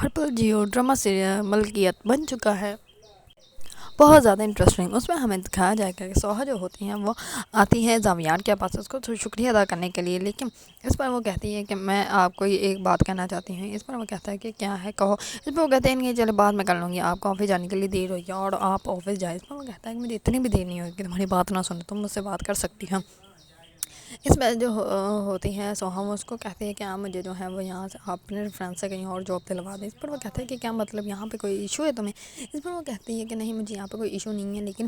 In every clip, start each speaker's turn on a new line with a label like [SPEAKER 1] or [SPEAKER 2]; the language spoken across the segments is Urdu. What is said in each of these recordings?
[SPEAKER 1] ہر پل جیو ڈرامہ سیریل ملکیت بن چکا ہے، بہت زیادہ انٹرسٹنگ۔ اس میں ہمیں دکھایا جائے گا کہ سوہا جو ہوتی ہیں وہ آتی ہے زاویار کے پاس اس کو شکریہ ادا کرنے کے لیے، لیکن اس پر وہ کہتی ہے کہ میں آپ کو یہ ایک بات کہنا چاہتی ہوں۔ اس پر وہ کہتا ہے کہ کیا ہے کہو۔ اس پر وہ کہتے ہیں نہیں چلے بعد میں کر لوں گی، آپ کو آفس جانے کے لیے دیر ہوئی ہے اور آپ آفس جائے۔ اس پر وہ کہتا ہے کہ مجھے اتنی بھی دیر نہیں ہوگی کہ تمہاری بات نہ سنو، تم مجھ سے بات کر سکتی ہو۔ اس میں جو ہوتی ہے سوہا وہ اس کو کہتے ہیں کہ آپ مجھے جو ہے وہ یہاں سے اپنے فرینڈ سے کہیں اور جاب دلوا دیں۔ اس پر وہ کہتے ہیں کہ کیا مطلب یہاں پہ کوئی ایشو ہے تمہیں؟ اس پر وہ کہتی ہے کہ نہیں مجھے یہاں پہ کوئی ایشو نہیں ہے، لیکن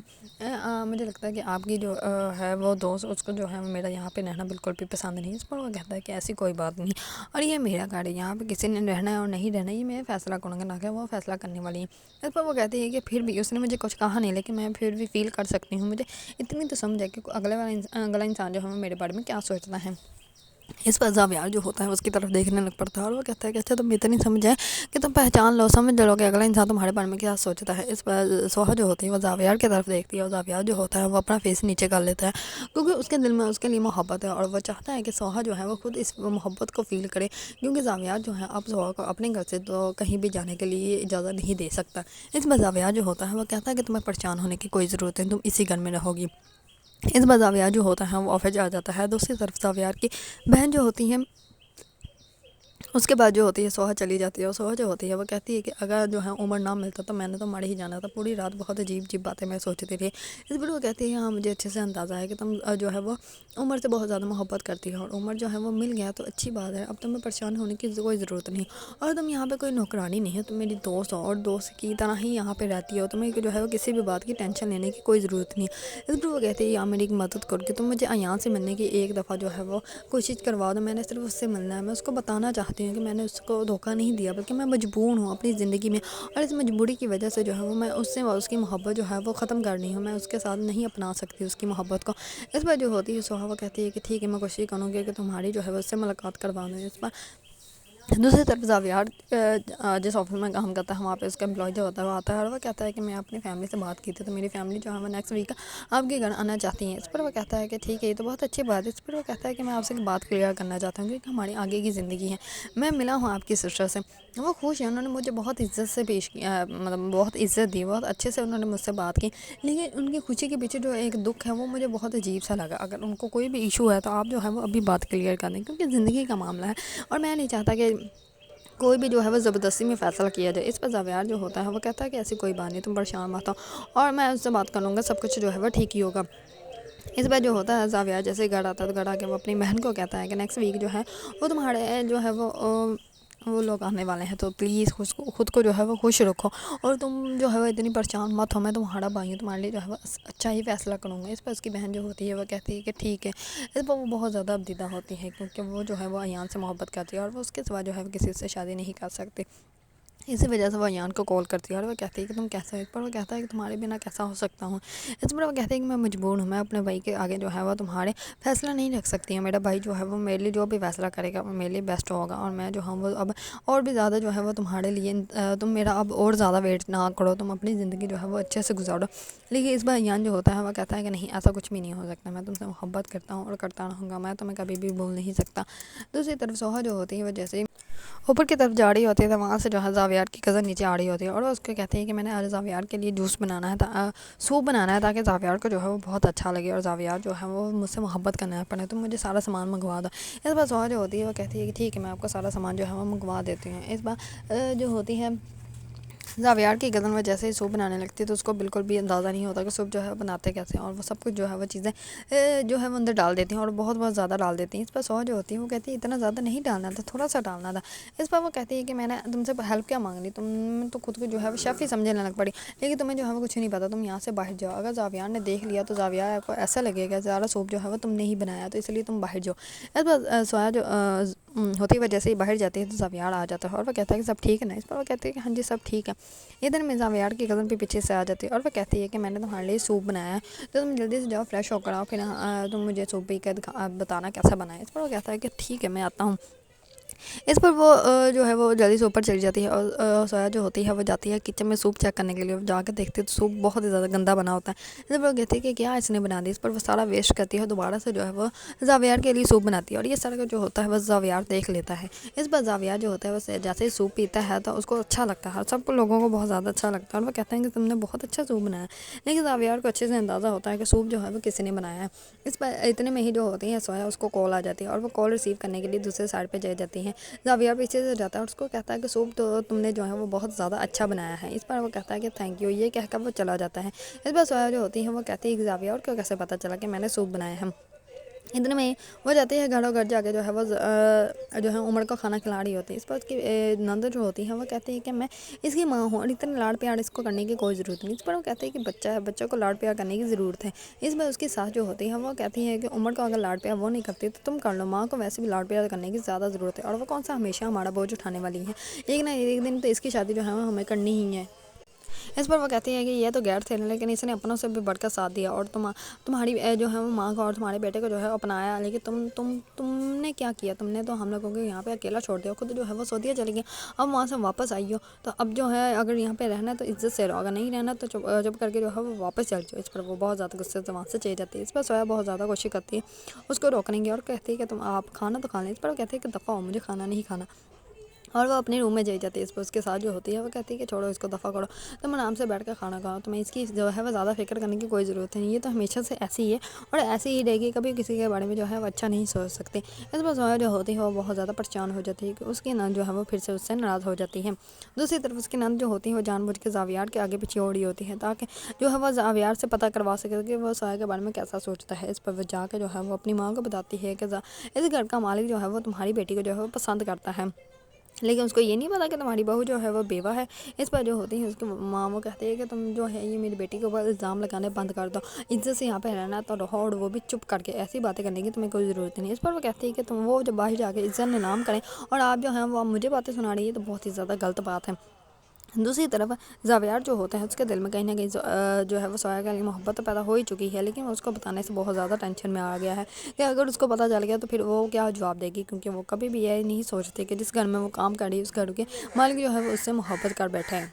[SPEAKER 1] مجھے لگتا ہے کہ آپ کی جو ہے وہ دوست اس کو جو ہے میرا یہاں پہ رہنا بالکل بھی پسند نہیں۔ اس پر وہ کہتا ہے کہ ایسی کوئی بات نہیں، اور یہ میرا گھر ہے، یہاں پہ کسی نے رہنا ہے اور نہیں رہنا یہ میں فیصلہ کروں گا، نہ کہ وہ فیصلہ کرنے والی ہے۔ اس پر وہ کہتی ہے کہ پھر بھی اس نے مجھے کچھ کہا نہیں، لیکن میں پھر بھی فیل کر سکتی ہوں، مجھے اتنی تو سمجھ ہے کہ اگلا انسان جو ہے میرے بارے میں کیا سوچتا ہے۔ اس پر زاویار جو ہوتا ہے اس کی طرف دیکھنے لگ پڑتا ہے اور وہ کہتا ہے کہ اچھا تم اتنی سمجھ ہے کہ تم پہچان لو، سمجھ لو کہ اگلا انسان تمہارے بارے میں کیا سوچتا ہے۔ اس پر سوہا جو ہوتی ہے وہ زاویار کی طرف دیکھتی ہے اور زاویار جو ہوتا ہے وہ اپنا فیس نیچے کر لیتا ہے، کیونکہ اس کے دل میں اس کے لیے محبت ہے اور وہ چاہتا ہے کہ سوہا جو ہے وہ خود اس محبت کو فیل کرے، کیونکہ زاویار جو ہے اب سوہا کو اپنے گھر سے تو کہیں بھی جانے کے لیے اجازت نہیں دے سکتا۔ اس پر زاویار جو ہوتا ہے وہ کہتا ہے کہ تمہیں پریشان ہونے کی کوئی ضرورت ہے، تم اسی گھر میں رہو گی۔ اس بار زاویار جو ہوتا ہے وہ آفس آ جاتا ہے۔ دوسری طرف زاویار کی بہن جو ہوتی ہے اس کے بعد جو ہوتی ہے سوہا چلی جاتی ہے، اور سوہا جو ہوتی ہے وہ کہتی ہے کہ اگر جو ہے عمر نہ ملتا تو میں نے تو مر ہی جانا تھا، پوری رات بہت عجیب عجیب باتیں میں سوچتی رہی۔ اس پر وہ کہتی ہے ہاں مجھے اچھے سے اندازہ ہے کہ تم جو ہے وہ عمر سے بہت زیادہ محبت کرتی ہے، اور عمر جو ہے وہ مل گیا تو اچھی بات ہے، اب تمہیں پریشان ہونے کی کوئی ضرورت نہیں، اور تم یہاں پہ کوئی نوکرانی نہیں ہے، تم میری دوست ہو اور دوست کی طرح ہی یہاں پہ رہتی ہو، تمہیں جو ہے وہ کسی بھی بات کی ٹینشن لینے کی کوئی ضرورت نہیں ہے۔ اس پر وہ کہتی ہے یا میری ایک مدد کر کے تم مجھے ایان سے ملنے کی ایک دفعہ جو ہے وہ کوشش کروا دو، میں نے صرف اس سے ملنا ہے، میں اس کو بتانا چاہتی ہوں کہ میں نے اس کو دھوکہ نہیں دیا بلکہ میں مجبور ہوں اپنی زندگی میں، اور اس مجبوری کی وجہ سے جو ہے وہ میں اس سے اس کی محبت جو ہے وہ ختم کرنی ہوں، میں اس کے ساتھ نہیں اپنا سکتی اس کی محبت کو۔ اس پر جو ہوتی ہے سوہا وہ کہتی ہے کہ ٹھیک ہے میں کوشش کروں گی کہ تمہاری جو ہے وہ اس سے ملاقات کروا دوں۔ اس پر دوسری طرف زاویار جس آفس میں کام کرتا ہے وہاں پہ اس کا امپلائی جو ہوتا ہے وہ آتا ہے اور وہ کہتا ہے کہ میں اپنی فیملی سے بات کی تھی تو میری فیملی جو ہے وہ نیکسٹ ویک آپ کے گھر آنا چاہتی ہیں۔ اس پر وہ کہتا ہے کہ ٹھیک ہے یہ تو بہت اچھی بات ہے۔ اس پر وہ کہتا ہے کہ میں آپ سے ایک بات کلیئر کرنا چاہتا ہوں کیونکہ ہماری آگے کی زندگی ہے، میں ملا ہوں آپ کی سسٹر سے، وہ خوش ہیں، انہوں نے مجھے بہت عزت سے پیش کیا، مطلب بہت عزت دی، بہت اچھے سے انہوں نے مجھ سے بات کی، لیکن ان کی خوشی کے پیچھے جو ایک دکھ ہے وہ مجھے بہت عجیب سا لگا۔ اگر ان کو کوئی بھی ایشو ہے تو آپ جو ہے وہ ابھی بات کلیئر کر دیں، کیونکہ زندگی کا معاملہ ہے اور میں نہیں چاہتا کہ کوئی بھی جو ہے وہ زبردستی میں فیصلہ کیا جائے۔ اس پر زاویار جو ہوتا ہے وہ کہتا ہے کہ ایسی کوئی بات نہیں، تم پریشان مت ہو اور میں اس سے بات کر لوں گا، سب کچھ جو ہے وہ ٹھیک ہی ہوگا۔ اس بار جو ہوتا ہے زاویار جیسے گھر آتا ہے تو گھر آ کے وہ اپنی بہن کو کہتا ہے کہ نیکسٹ ویک جو ہے وہ تمہارے جو ہے وہ لوگ آنے والے ہیں، تو پلیز خود کو جو ہے وہ خوش رکھو اور تم جو ہے وہ اتنی پریشان مت ہو، میں تمہارا بھائی ہوں، تمہارے لیے جو ہے وہ اچھا ہی فیصلہ کروں گا۔ اس پر اس کی بہن جو ہوتی ہے وہ کہتی ہے کہ ٹھیک ہے۔ اس پر وہ بہت زیادہ ابدیدہ ہوتی ہے کیونکہ وہ جو ہے وہ ایان سے محبت کرتی ہے اور وہ اس کے سوا جو ہے وہ کسی سے شادی نہیں کر سکتی، اسی وجہ سے وہ ایان کو کال کرتی ہے اور وہ کہتی ہے کہ تم کیسے ہو؟ اس پر وہ کہتا ہے کہ تمہارے بنا کیسا ہو سکتا ہوں۔ اس پر وہ کہتے ہیں کہ میں مجبور ہوں، میں اپنے بھائی کے آگے جو ہے وہ تمہارے فیصلہ نہیں رکھ سکتی ہوں، میرا بھائی جو ہے وہ میرے لیے جو بھی فیصلہ کرے گا وہ میرے لیے بیسٹ ہوگا، اور میں جو ہوں وہ اب اور بھی زیادہ جو ہے وہ تمہارے لیے تم میرا اب اور زیادہ ویٹ نہ کرو، تم اپنی زندگی جو ہے وہ اچھے سے گزارو۔ لیکن اس بار ایان جو ہوتا ہے وہ کہتا ہے کہ نہیں ایسا کچھ بھی نہیں ہو سکتا، میں تم سے محبت کرتا ہوں اور کرتا رہوں گا، میں تمہیں کبھی بھی بھول نہیں سکتا۔ دوسری طرف سوہا جو ہوتی ہے وہ جیسے اوپر کی طرف جا رہی ہوتی ہے تو وہاں سے جو ہے زاویار کی کزن نیچے آ رہی ہوتی ہے اور وہ اس کو کہتی ہے کہ میں نے آج زاویار کے لیے جوس بنانا ہے، سوپ بنانا ہے تاکہ زاویار کو جو ہے وہ بہت اچھا لگے اور زاویار جو ہے وہ مجھ سے محبت کرنا پڑے، تو مجھے سارا سامان منگوا دو۔ اس بار سوہا جو ہوتی ہے وہ کہتی ہے کہ ٹھیک ہے میں آپ کو سارا سامان جو ہے وہ منگوا دیتی ہوں۔ اس بار جو ہوتی ہے زاویار کی کزن وہ جیسے ہی سوپ بنانے لگتی ہے تو اس کو بالکل بھی اندازہ نہیں ہوتا کہ سوپ جو ہے بناتے کیسے ہیں، اور وہ سب کچھ جو ہے وہ چیزیں جو ہے وہ اندر ڈال دیتی ہیں اور بہت بہت زیادہ ڈال دیتی ہیں۔ اس پر سوہا جو ہوتی ہے وہ کہتی ہے اتنا زیادہ نہیں ڈالنا تھا، تھوڑا سا ڈالنا تھا۔ اس پر وہ کہتی ہے کہ میں نے تم سے ہیلپ کیا مانگ لی، تم تو خود کو جو ہے وہ شیف ہی سمجھنے لگ پڑی، لیکن تمہیں جو ہے وہ کچھ نہیں پتا، تم یہاں سے باہر جاؤ، اگر زاویار نے دیکھ لیا تو زاویار کو ایسا لگے گا زیادہ سوپ جو ہے وہ تم نے ہی بنایا تو اس لیے تم باہر جاؤ۔ اس پر سوہا جو ہوتی ہے وہ جیسے ہی باہر جاتی ہے تو زاویار آ جاتا ہے اور وہ کہتا ہے کہ سب ٹھیک ہے نا؟ اس پر وہ کہتی ہے کہ ہاں جی سب ٹھیک ہے۔ ادھر میں زاویار کی کزن بھی پیچھے سے آ جاتی ہے اور وہ کہتی ہے کہ میں نے تمہارے لیے سوپ بنایا ہے تو تم جلدی سے جاؤ فریش ہو کر آؤ، پھر تم مجھے سوپ پی کر بتانا کیسا بنا ہے۔ اس پر وہ کہتا ہے کہ ٹھیک ہے میں آتا ہوں۔ اس پر وہ جو ہے وہ جلدی سے اوپر چلی جاتی ہے اور سویا جو ہوتی ہے وہ جاتی ہے کچن میں سوپ چیک کرنے کے لیے. جا کے دیکھتی ہے تو سوپ بہت ہی زیادہ گندا بنا ہوتا ہے. اس پر وہ کہتی ہے کہ کیا اس نے بنا دی. اس پر وہ سارا ویسٹ کرتی ہے اور دوبارہ سے جو ہے وہ زاویار کے لیے سوپ بناتی ہے. اور یہ سارا جو ہوتا ہے وہ زاویار دیکھ لیتا ہے. اس پر زاویار جو ہوتا ہے وہ جیسے ہی سوپ پیتا ہے تو اس کو اچھا لگتا ہے اور سب لوگوں کو بہت زیادہ اچھا لگتا ہے اور وہ کہتے ہیں کہ تم نے بہت اچھا سوپ بنایا. لیکن زاویار کو اچھے سے اندازہ ہوتا ہے کہ سوپ جو ہے وہ کسی نے بنایا ہے. اس پر اتنے میں ہی جو ہوتی ہے سویا اس کو کال آ جاتی ہے اور وہ کال ریسیو کرنے کے لیے دوسرے سائڈ پہ جا جاتی ہے. زاویار پیچھے سے جاتا ہے اور اس کو کہتا ہے کہ سوپ تو تم نے جو ہے وہ بہت زیادہ اچھا بنایا ہے. اس پر وہ کہتا ہے کہ تھینک یو. یہ کہہ کر وہ چلا جاتا ہے. اس پر سویا جو ہوتی ہے وہ کہتی ہے کہ زاویار کو کیسے پتہ چلا کہ میں نے سوپ بنایا ہے. اتنے میں وہ جاتی ہے گھروں گھر جا کے جو ہے وہ جو ہے عمر کو کھانا کھلا رہی ہوتی ہے. اس پر اس کی نند جو ہوتی ہے وہ کہتی ہے کہ میں اس کی ماں ہوں اور اتنے لاڑ پیار اس کو کرنے کی کوئی ضرورت نہیں. اس پر وہ کہتے ہیں کہ بچہ ہے, بچوں کو لاڑ پیار کرنے کی ضرورت ہے. اس میں اس کی ساس جو ہوتی ہے وہ کہتی ہے کہ عمر کو اگر لاڑ پیار وہ نہیں کرتی تو تم کر لو. ماں کو ویسے بھی لاڑ پیار کرنے کی زیادہ ضرورت ہے اور وہ کون سا ہمیشہ ہمارا بوجھ اٹھانے والی ہے. ایک نہ ایک دن تو اس کی شادی جو ہے وہ ہمیں کرنی ہی ہے. اس پر وہ کہتی ہے کہ یہ تو غیر تھے لیکن اس نے اپنوں سے بھی بڑھ کر ساتھ دیا اور تمہاری جو ہے وہ ماں کو اور تمہارے بیٹے کو جو ہے اپنایا. لیکن تم نے کیا کیا. تم نے تو ہم لوگوں کو یہاں پہ اکیلا چھوڑ دیا. خود جو ہے وہ سعودیہ چلی گئی. اب وہاں سے واپس آئی ہو تو اب جو ہے اگر یہاں پہ رہنا تو عزت سے رہو, اگر نہیں رہنا تو چپ کر کے جو ہے وہ واپس چل جاؤ. اس پر وہ بہت زیادہ غصے سے وہاں سے چلی جاتی ہے. اس پر سویا بہت زیادہ کوشش کرتی ہے اس کو روکنے کی اور کہتی ہے کہ تم آپ کھانا تو کھا لیں. اس پر وہ کہتی ہے کہ دفعہ ہو, مجھے کھانا نہیں کھانا. اور وہ اپنے روم میں جائی جاتی ہے. اس پر اس کے ساتھ جو ہوتی ہے وہ کہتی ہے کہ چھوڑو اس کو, دفعہ کرو, تم آرام سے بیٹھ کر کھانا کھاؤ. تمہیں اس کی جو ہے وہ زیادہ فکر کرنے کی کوئی ضرورت نہیں. یہ تو ہمیشہ سے ایسی ہی ہے اور ایسے ہی رہے گی. کبھی کسی کے بارے میں جو ہے وہ اچھا نہیں سوچ سکتے. اس پر سویا جو ہوتی ہے وہ بہت زیادہ پریشان ہو جاتی ہے کہ اس کی نند جو ہے وہ پھر سے اس سے ناراض ہو جاتی ہے. دوسری طرف اس کی نند جو ہوتی ہے وہ جان بوجھ کے زاویار کے آگے پیچھے اوڑی ہوتی ہے تاکہ جو ہے وہ زاویار سے پتہ کروا سکے کہ وہ سویا کے بارے میں کیسا سوچتا ہے. اس پر وہ جا کے جو ہے وہ اپنی ماں کو بتاتی ہے کہ اس گھر کا مالک جو ہے وہ تمہاری بیٹی کو جو ہے وہ پسند کرتا ہے, لیکن اس کو یہ نہیں پتا کہ تمہاری بہو جو ہے وہ بیوہ ہے. اس پر جو ہوتی ہے اس کی ماں وہ کہتی ہے کہ تم جو ہے یہ میری بیٹی کے اوپر الزام لگانے بند کر دو. عزت سے یہاں پہ رہنا تو رہو اور وہ بھی چپ کر کے. ایسی باتیں کرنے کی تمہیں کوئی ضرورت نہیں. اس پر وہ کہتی ہے کہ تم وہ جب باہر جا کے عزت نام کریں اور آپ جو ہیں وہ مجھے باتیں سنا رہی ہے تو بہت ہی زیادہ غلط بات ہے. دوسری طرف زاویار جو ہوتا ہے اس کے دل میں کہیں نہ کہیں جو ہے وہ سویا کے لیے محبت تو پیدا ہو ہی چکی ہے, لیکن اس کو بتانے سے بہت زیادہ ٹینشن میں آ گیا ہے کہ اگر اس کو پتہ چل گیا تو پھر وہ کیا جواب دے گی. کیونکہ وہ کبھی بھی یہ نہیں سوچتے کہ جس گھر میں وہ کام کر رہی ہے اس گھر کے مالک جو ہے وہ اس سے محبت کر بیٹھا ہے.